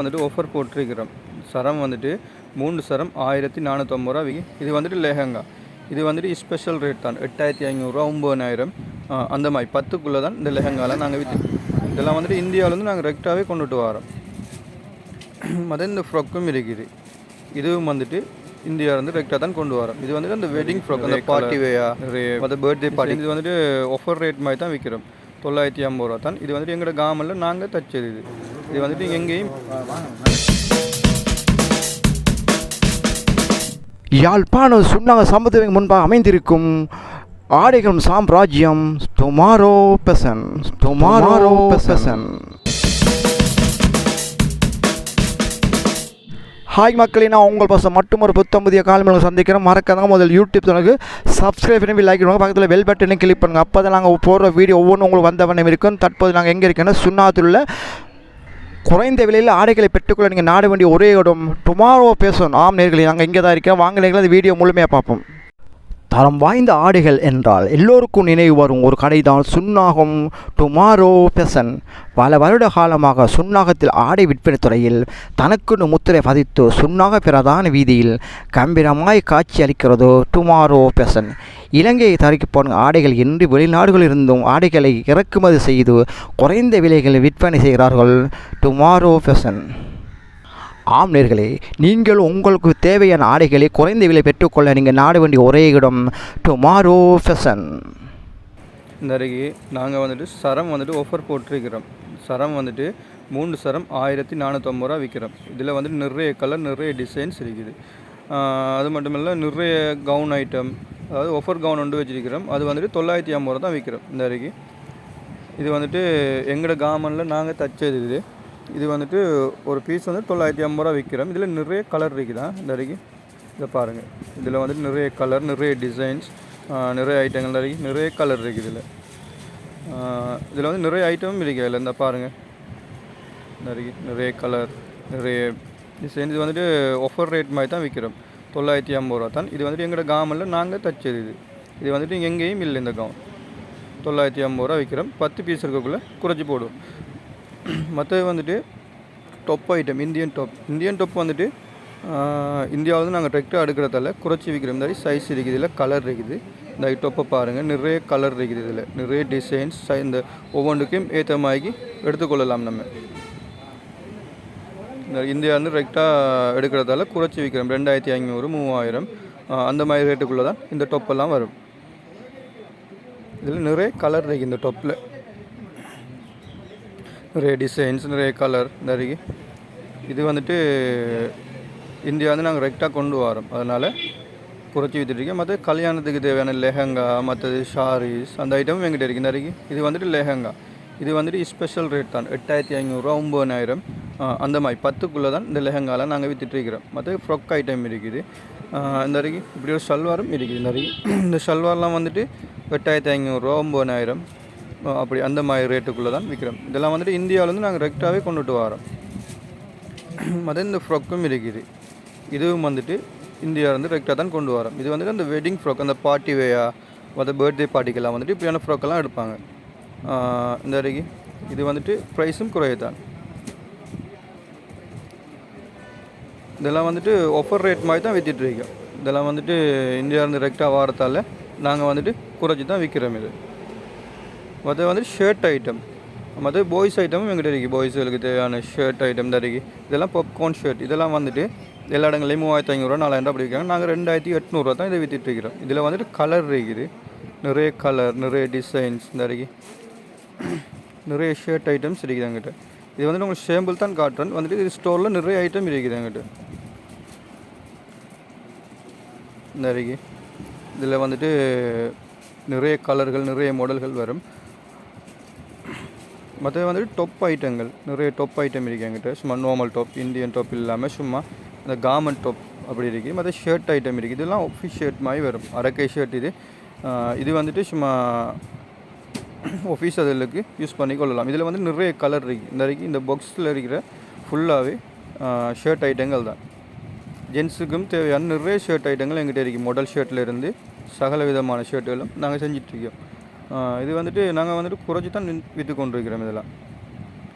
வந்துட்டு ஆஃபர் போட்டிருக்கிறோம். சரம் வந்துட்டு 3 சரம் 1450 ரூபா விற்கி. இது வந்துட்டு லெஹங்கா. இது வந்துட்டு ஸ்பெஷல் ரேட் தான் 8500 ரூபா 9000 அந்த மாதிரி 10க்குள்ளே தான் இந்த லெஹங்காலாம் நாங்கள் விற்று. இதெல்லாம் வந்துட்டு இந்தியாவிலேருந்து நாங்கள் ரெக்டாகவே கொண்டுட்டு வரோம். மற்ற இந்த ஃப்ராக்கும் இருக்குது. இதுவும் வந்துட்டு இந்தியாவிலேருந்து ரெக்டாக தான் கொண்டு வரோம். இது வந்துட்டு அந்த வெட்டிங் ஃப்ராக், அந்த பார்ட்டி வேயா, மற்ற பர்த்டே பார்ட்டி, இது வந்துட்டு ஆஃபர் ரேட் மாதிரி தான் விற்கிறோம். 950 ரூபா தான். இது வந்துட்டு எங்களோட காமனில் நாங்கள் தச்சது. இது வந்துட்டு எங்கேயும் யாழ்ப்பாணம் சுன்னாக சம்பவத்துக்கு முன்பாக அமைந்திருக்கும் ஆடைகளும் சாம்ராஜ்யம் டுமாரோ பெசன். ஹாய் மக்களே, நான் உங்கள் பசங்க மட்டும் ஒரு புத்தம் புதிய காலமாக சந்திக்கிறேன். மறக்காதங்க முதல் யூடியூப் சேனலுக்கு சப்ஸ்கிரைப் பண்ணி லைக் பண்ணுவாங்க, பக்கத்தில் பெல் பட்டனை கிளிக் பண்ணுங்கள். அப்போ தான் நாங்கள் போடுற வீடியோ ஒவ்வொன்றும் உங்களுக்கு வந்த வண்ணம் இருக்கும். தற்போது நாங்கள் எங்கே இருக்கேன்னா சுன்னாத்தில் உள்ள குறைந்த விலையில் ஆடைகளை பெற்றுக்கொள்ள நீங்கள் நாட வேண்டிய ஒரே இடம் டுமாரோ பேசன். ஆம் நேர்களே, நாங்கள் இங்கே தான் இருக்கோம். வாங்க நேர்களே, அந்த வீடியோ முழுமையாக பார்ப்போம். தரம் வாய்ந்த ஆடைகள் என்றால் எல்லோருக்கும் நினைவு வரும் ஒரு கடை தான் சுன்னாகம் டுமாரோ பெசன். பல வருட காலமாக சுன்னாகத்தில் ஆடை விற்பனை துறையில் தனக்குன்னு முத்திரை பதித்து சுன்னாக பிரதான வீதியில் கம்பீரமாய் காட்சி அளிக்கிறது டுமாரோ பெசன். இலங்கையை தரிக்கப்படும் ஆடைகள் இன்றி வெளிநாடுகளிலிருந்தும் ஆடைகளை இறக்குமதி செய்து குறைந்த விலைகளில் விற்பனை செய்கிறார்கள் டுமாரோ பெசன். ஆம் நேர்களே, நீங்கள் உங்களுக்கு தேவையான ஆடைகளை குறைந்த விலை பெற்றுக்கொள்ள நீங்கள் நாட வேண்டிய ஒரே இடம் டுமாரோ ஃபேஷன். இந்த அருகே நாங்கள் வந்துட்டு சரம் வந்துட்டு ஆஃபர் போட்டிருக்கிறோம். சரம் வந்துட்டு 3 சரம் 1450 ரூபா விற்கிறோம். இதில் வந்துட்டு நிறைய கலர், நிறைய டிசைன்ஸ் இருக்குது. அது மட்டும் இல்லை, நிறைய கவுன் ஐட்டம், அதாவது ஆஃபர் கவுன் ஒன்று வச்சுருக்கிறோம். அது வந்துட்டு 950 ரூபா தான் விற்கிறோம். இந்த அருகே இது வந்துட்டு எங்களோட காமனில் நாங்கள் தச்சது. இது வந்துட்டு ஒரு பீஸ் வந்து 950 ரூபா விற்கிறோம். இதில் நிறைய கலர் இருக்குதா இந்த வரைக்கும். இதை பாருங்கள், இதில் வந்துட்டு நிறைய கலர், நிறைய டிசைன்ஸ், நிறைய ஐட்டங்கள் வரைக்கும் நிறைய கலர் இருக்குது. இதில் வந்து நிறைய ஐட்டமும் இருக்குது. இதில் இந்த பாருங்கள், நிறைய கலர், நிறைய டிசைன். இது வந்துட்டு ஆஃபர் ரேட் மாதிரி தான் விற்கிறோம். 950 ரூபா தான். இது வந்துட்டு எங்களோட காமனில் நாங்கள் தச்சது. இது வந்துட்டு எங்கேயும் இல்லை. இந்த கவுன் 950 ரூபா விற்கிறோம். 10 பீஸ் இருக்கக்குள்ளே குறைச்சி போடுவோம். மற்றது வந்துட்டு டொப் ஐட்டம், இந்தியன் டொப் வந்துட்டு இந்தியாவில் நாங்கள் டெக்டாக எடுக்கிறதால குறைச்சி விற்கிற மாதிரி சைஸ் இருக்குது. இதில் கலர் இருக்குது. இந்த டொப்பை பாருங்கள், நிறைய கலர் இருக்குது. இதில் நிறைய டிசைன்ஸ், இந்த ஒவ்வொன்றுக்கும் ஏற்ற மாதிரி எடுத்துக்கொள்ளலாம். நம்ம இந்த இந்தியாவிலேருந்து டெக்டாக எடுக்கிறதால குறைச்சி விற்கிறோம். 2500 3000 அந்த மாதிரி ரேட்டுக்குள்ளே தான் இந்த டொப்பெல்லாம் வரும். இதில் நிறைய கலர் இருக்குது. இந்த டொப்பில் நிறைய டிசைன்ஸ், நிறைய கலர் இந்த அருகே. இது வந்துட்டு இந்தியா வந்து நாங்கள் ரெக்டாக கொண்டு வரோம், அதனால் குறைச்சி விற்றுருக்கேன். மற்ற கல்யாணத்துக்கு தேவையான லெஹங்கா, மற்றது ஷாரீஸ், அந்த ஐட்டமும் எங்கிட்ட இருக்குது. இந்த அருகே இது வந்துட்டு லெஹங்கா. இது வந்துட்டு ஸ்பெஷல் ரேட் தான் 8500 ரூபா 9000 அந்த மாதிரி 10க்குள்ளே தான் இந்த லெஹங்காலாம் நாங்கள் விற்றுட்ருக்கிறோம். மற்ற ஃப்ராக் ஐட்டம் இருக்குது. இந்த அருகே இப்படி ஒரு ஷல்வாரும் இருக்குது. இந்த அருகே இந்த ஷல்வார்லாம் வந்துட்டு 8500 ரூபா 9000 அப்படி அந்த மாதிரி ரேட்டுக்குள்ளே தான் விற்கிறோம். இதெல்லாம் வந்துட்டு இந்தியாவிலேருந்து நாங்கள் ரெக்டாகவே கொண்டுட்டு வரோம். மற்ற இந்த ஃப்ராக்கும் இருக்குது. இதுவும் வந்துட்டு இந்தியாவிலேருந்து ரெக்டாக தான் கொண்டு வரோம். இது வந்துட்டு அந்த வெட்டிங் ஃப்ராக், அந்த பார்ட்டி வேயா, மற்ற பர்த்டே பார்ட்டிக்கெல்லாம் வந்துட்டு இப்படியான ஃப்ராக்கெல்லாம் எடுப்பாங்க. இந்த வரைக்கும் இது வந்துட்டு ப்ரைஸும் குறையதான். இதெல்லாம் வந்துட்டு ஆஃபர் ரேட் மாதிரி தான் விற்றுட்ருக்கோம். இதெல்லாம் வந்துட்டு இந்தியாவிலேருந்து ரெக்டாக வரத்தால் நாங்கள் வந்துட்டு குறைச்சி தான் விற்கிறோம். இது மற்ற வந்துட்டு ஷர்ட் ஐட்டம், மற்ற பாய்ஸ் ஐட்டமும் எங்கிட்ட இருக்குது. பாய்ஸுகளுக்கு தேவையான ஷர்ட் ஐட்டம் தான் இருக்குது. இதெல்லாம் பாப்கார்ன் ஷர்ட். இதெல்லாம் வந்துட்டு எல்லா இடங்களையும் 3500 4000 அப்படி இருக்காங்க. நாங்கள் 2800 தான் இதை விற்றுட்ருக்கிறோம். இதில் வந்துட்டு கலர் இருக்குது. நிறைய கலர், நிறைய டிசைன்ஸ் இந்த இருக்குது. நிறைய ஷர்ட் ஐட்டம்ஸ் இருக்குது எங்கிட்ட. இது வந்துட்டு உங்களுக்கு ஷேம்பிள் தான் காட்டுறேன். வந்துட்டு இது ஸ்டோரில் நிறைய ஐட்டம் இருக்குது எங்கிட்ட. இந்த இருக்குது. இதில் வந்துட்டு நிறைய கலர்கள், நிறைய மாடல்கள் வரும். மற்றது வந்துட்டு டொப் ஐட்டங்கள், நிறைய டொப் ஐட்டம் இருக்குது என்கிட்ட. சும்மா நார்மல் டாப், இந்தியன் டாப் இல்லாமல் சும்மா இந்த கார்மெண்ட் டாப் அப்படி இருக்குது. மற்ற ஷர்ட் ஐட்டம் இருக்குது. இதெல்லாம் ஆஃபீஸ் ஷர்ட் மாதிரி வரும், அரக்கை ஷர்ட். இது வந்துட்டு சும்மா ஆஃபீஸ் அதுகளுக்கு யூஸ் பண்ணி கொள்ளலாம். இதில் வந்து நிறைய கலர் இருக்குது. இந்த வரைக்கும் இந்த பாக்ஸில் இருக்கிற ஃபுல்லாகவே ஷர்ட் ஐட்டங்கள் தான். ஜென்ஸுக்கும் தேவையான நிறைய ஷர்ட் ஐட்டங்கள் எங்கிட்ட இருக்குது. மாடல் ஷர்ட்லேருந்து சகல விதமான ஷர்ட்டுகளும் நாங்கள் செஞ்சிட்ருக்கோம். இது வந்துட்டு நாங்கள் வந்துட்டு குறைச்சி தான் விற்று கொண்டிருக்கிறோம். இதெல்லாம்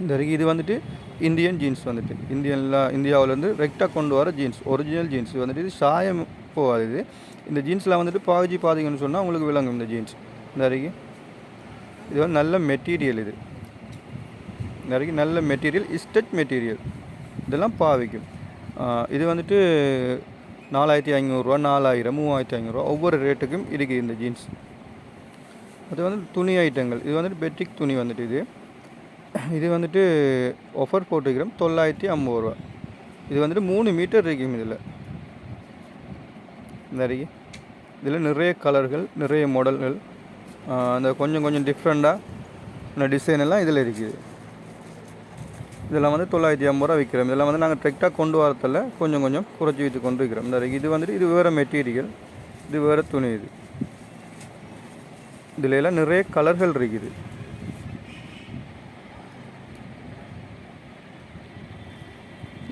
இந்த வரைக்கும் இது வந்துட்டு இந்தியன் ஜீன்ஸ் வந்துட்டு இந்தியாவிலேருந்து ரெக்டாக கொண்டு வர ஜீன்ஸ், ஒரிஜினல் ஜீன்ஸ் வந்துட்டு இது சாயம் போகாது. இந்த ஜீன்ஸில் வந்துட்டு பாவிச்சு பார்த்தீங்கன்னு சொன்னால் உங்களுக்கு விளங்கும். இந்த ஜீன்ஸ் இந்த வரைக்கும் இது வந்து நல்ல மெட்டீரியல், இது வரைக்கும் நல்ல மெட்டீரியல், ஸ்டெச் மெட்டீரியல், இதெல்லாம் பாவிக்கும். இது வந்துட்டு 4500 4000 3500 ஒவ்வொரு ரேட்டுக்கும் இருக்குது இந்த ஜீன்ஸ். அது வந்து துணி ஐட்டங்கள், இது வந்துட்டு பெட்டிக் துணி வந்துட்டு இது வந்துட்டு ஆஃபர் போட்டுக்கிறோம் 950 இது வந்துட்டு 3 மீட்டர் இருக்கும். இதில் நிறைய கலர்கள், நிறைய மாடல்கள், அந்த கொஞ்சம் டிஃப்ரெண்ட்டாக டிசைன் எல்லாம் இதில் இருக்குது. இதெல்லாம் வந்து 950 விற்கிறோம். இதெல்லாம் வந்து நாங்கள் டெரெக்டாக கொண்டு வரதில் கொஞ்சம் குறைச்சி விற்று கொண்டு இருக்கிறோம். இது வந்துட்டு இது வேறு மெட்டீரியல், இது வேறு துணி. இதில் எல்லாம் நிறைய கலர்கள் இருக்குது.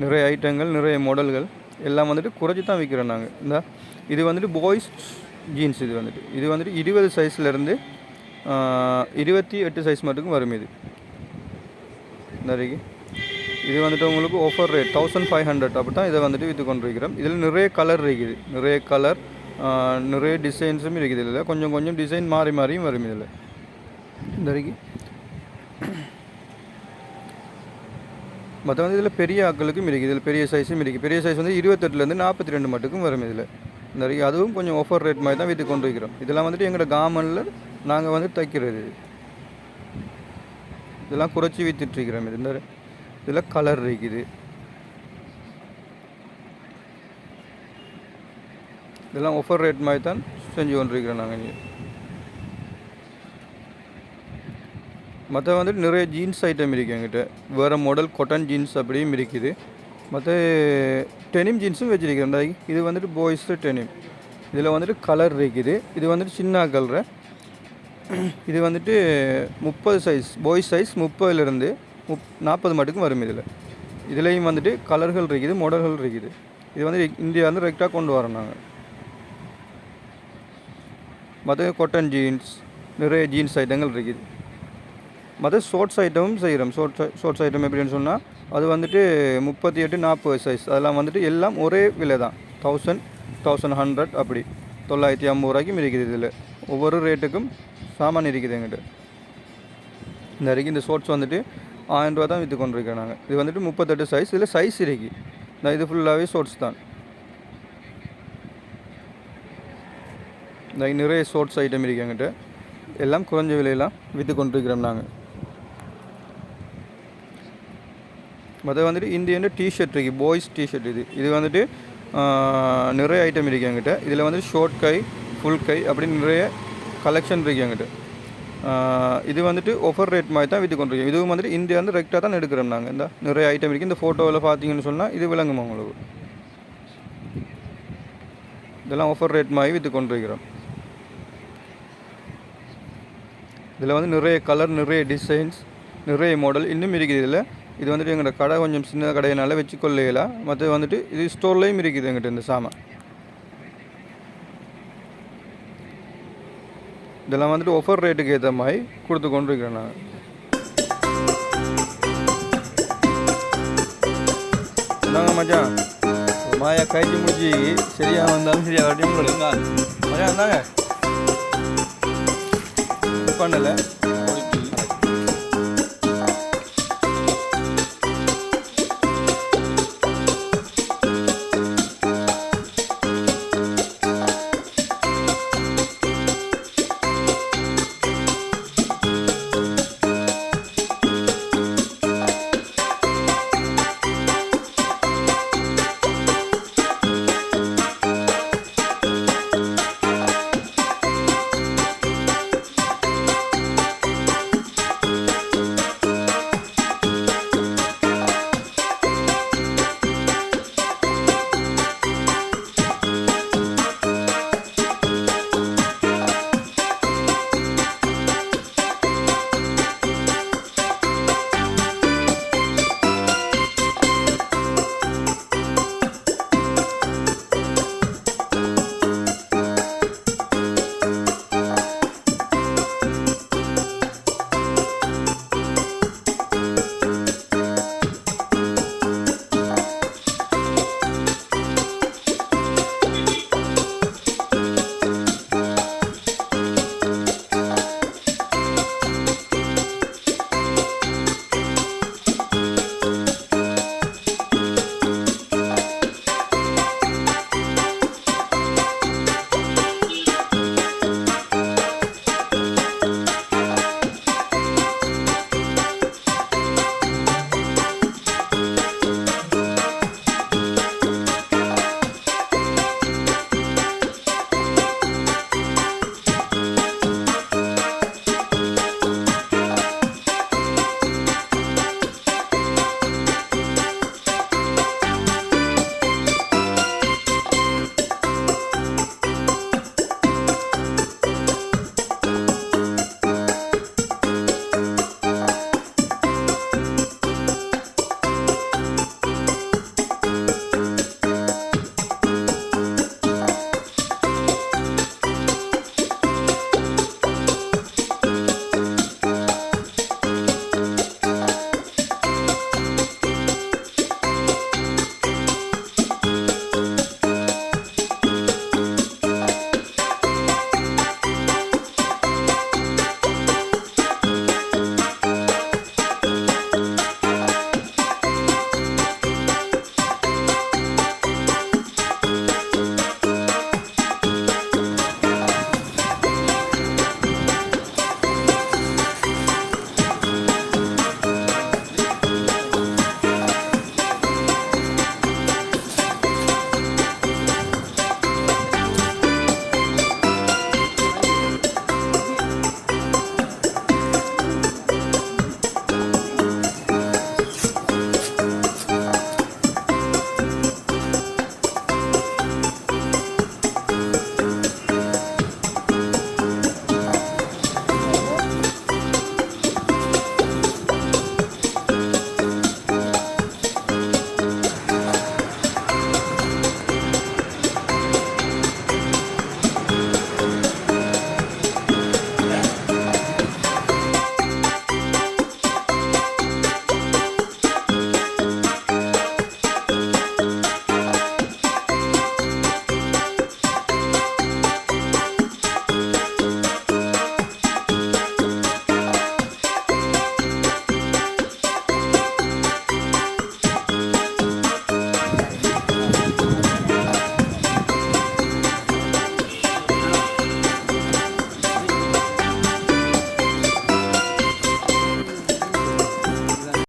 நிறைய ஐட்டங்கள், நிறைய மாடல்கள் எல்லாம் வந்துட்டு குறைச்சி தான் விற்கிறோம் நாங்கள். இது வந்துட்டு பாய்ஸ் ஜீன்ஸ். இது வந்துட்டு 20 சைஸ்லேருந்து 28 சைஸ் மட்டுக்கும் வரும். இது வந்துட்டு உங்களுக்கு ஆஃபர் ரேட் 1500 அப்படி தான் இதை வந்துட்டு விற்று கொண்டு இருக்கிறோம். இதில் நிறைய கலர் இருக்குது, நிறைய கலர், நிறைய டிசைன்ஸும் இருக்குது. இதில் கொஞ்சம் டிசைன் மாறியும் வரும். இதில் மற்ற வந்து இதில் பெரிய ஆக்களுக்கும் இருக்குது, இதில் பெரிய சைஸும் இருக்குது. பெரிய சைஸ் வந்து 28லேருந்து 42 மட்டுக்கும் வரும். இதில் அதுவும் கொஞ்சம் ஆஃபர் ரேட் மாதிரி தான் விற்று கொண்டு வைக்கிறோம். இதெல்லாம் வந்துட்டு எங்களோட கார்மெண்ட்டில் நாங்கள் வந்து தைக்கிறது. இதெல்லாம் குறைச்சி விற்றுட்ருக்கிறோம். இதில் கலர் இருக்குது. இதெல்லாம் ஆஃபர் ரேட் மாதிரி தான் செஞ்சு கொண்டிருக்கிறோம் நாங்கள். மற்ற வந்துட்டு நிறைய ஜீன்ஸ் ஐட்டம் இருக்குது எங்கிட்ட. வேறு மாடல் காட்டன் ஜீன்ஸ் அப்படியும் இருக்குது. மற்ற டெனிம் ஜீன்ஸும் வச்சுருக்கிறேன். இது வந்துட்டு பாய்ஸ் டெனிம். இதில் வந்துட்டு கலர் இருக்குது. இது வந்துட்டு சின்ன கலரு. இது வந்துட்டு 30 சைஸ், பாய்ஸ் சைஸ் 30லேருந்து 40 மட்டுக்கும் வரும். இதுலேயும் வந்துட்டு கலர்கள் இருக்குது, மாடல்கள் இருக்குது. இது வந்து இந்தியாவிலேருந்து ரெக்டாக கொண்டு வரோம் நாங்கள். மற்ற காட்டன் ஜீன்ஸ், நிறைய ஜீன்ஸ் ஐட்டங்கள் இருக்குது. மற்ற ஷார்ட்ஸ் ஐட்டமும் செய்கிறோம். ஷார்ட்ஸ் ஐட்டம் எப்படின்னு சொன்னால் அது வந்துட்டு 38 40 சைஸ், அதெல்லாம் வந்துட்டு எல்லாம் ஒரே விலை தான். 1000 1100 அப்படி 950 இருக்குது. இதில் ஒவ்வொரு ரேட்டுக்கும் சாமான் இருக்குது எங்கிட்ட. இந்த ஷார்ட்ஸ் வந்துட்டு 1000 ரூபா தான் விற்று கொண்டு இருக்கோம் நாங்கள். இது வந்துட்டு 38 சைஸ், இதில் சைஸ் இருக்குது. இது ஃபுல்லாகவே ஷார்ட்ஸ் தான். நிறைய ஷார்ட்ஸ் ஐட்டம் இருக்குது எங்கிட்ட. எல்லாம் குறைஞ்ச விலையெல்லாம் விற்று கொண்டு இருக்கிறோம் நாங்கள். மற்ற வந்துட்டு இந்தியன் டிஷர்ட் இருக்குது, பாய்ஸ் டிஷர்ட். இது வந்துட்டு நிறைய ஐட்டம் இருக்குது எங்கிட்ட. இதில் வந்துட்டு ஷார்ட் கை, ஃபுல் கை அப்படின்னு நிறைய கலெக்ஷன் இருக்குது எங்கிட்ட. இது வந்துட்டு ஆஃபர் ரேட் மாதிரி தான் விற்று கொண்டு இருக்கோம். இதுவும் வந்துட்டு இந்தியா வந்து ரெக்டாக தான் எடுக்கிறோம் நாங்கள். இந்த நிறைய ஐட்டம் இருக்குது. இந்த ஃபோட்டோவில் பார்த்தீங்கன்னு சொன்னால் இது விளங்குமா உங்களுக்கு. இதெல்லாம் ஆஃபர் ரேட் மாதிரி விற்று கொண்டு இருக்கிறோம். இதில் வந்து நிறைய கலர், நிறைய டிசைன்ஸ், நிறைய மாடல் இன்னும் இருக்குது. இது வந்துட்டு எங்களோட கடை கொஞ்சம் சின்ன கடையினால வச்சுக்கொள்ளையலாம். மற்ற வந்துட்டு இது ஸ்டோர்லேயும் இருக்குது எங்கிட்ட இந்த சாமான். இதெல்லாம் வந்துட்டு ஆஃபர் ரேட்டுக்கு ஏற்ற மாதிரி கொடுத்து கொண்டு இருக்கிறேன் நாங்கள். இந்தாங்க மச்சான், மாயா கைச்சி முடிச்சு சரியாக வந்தாலும் சரியாக வட்டியும் கொடுங்க மச்சான். இந்தாங்க பண்ணலை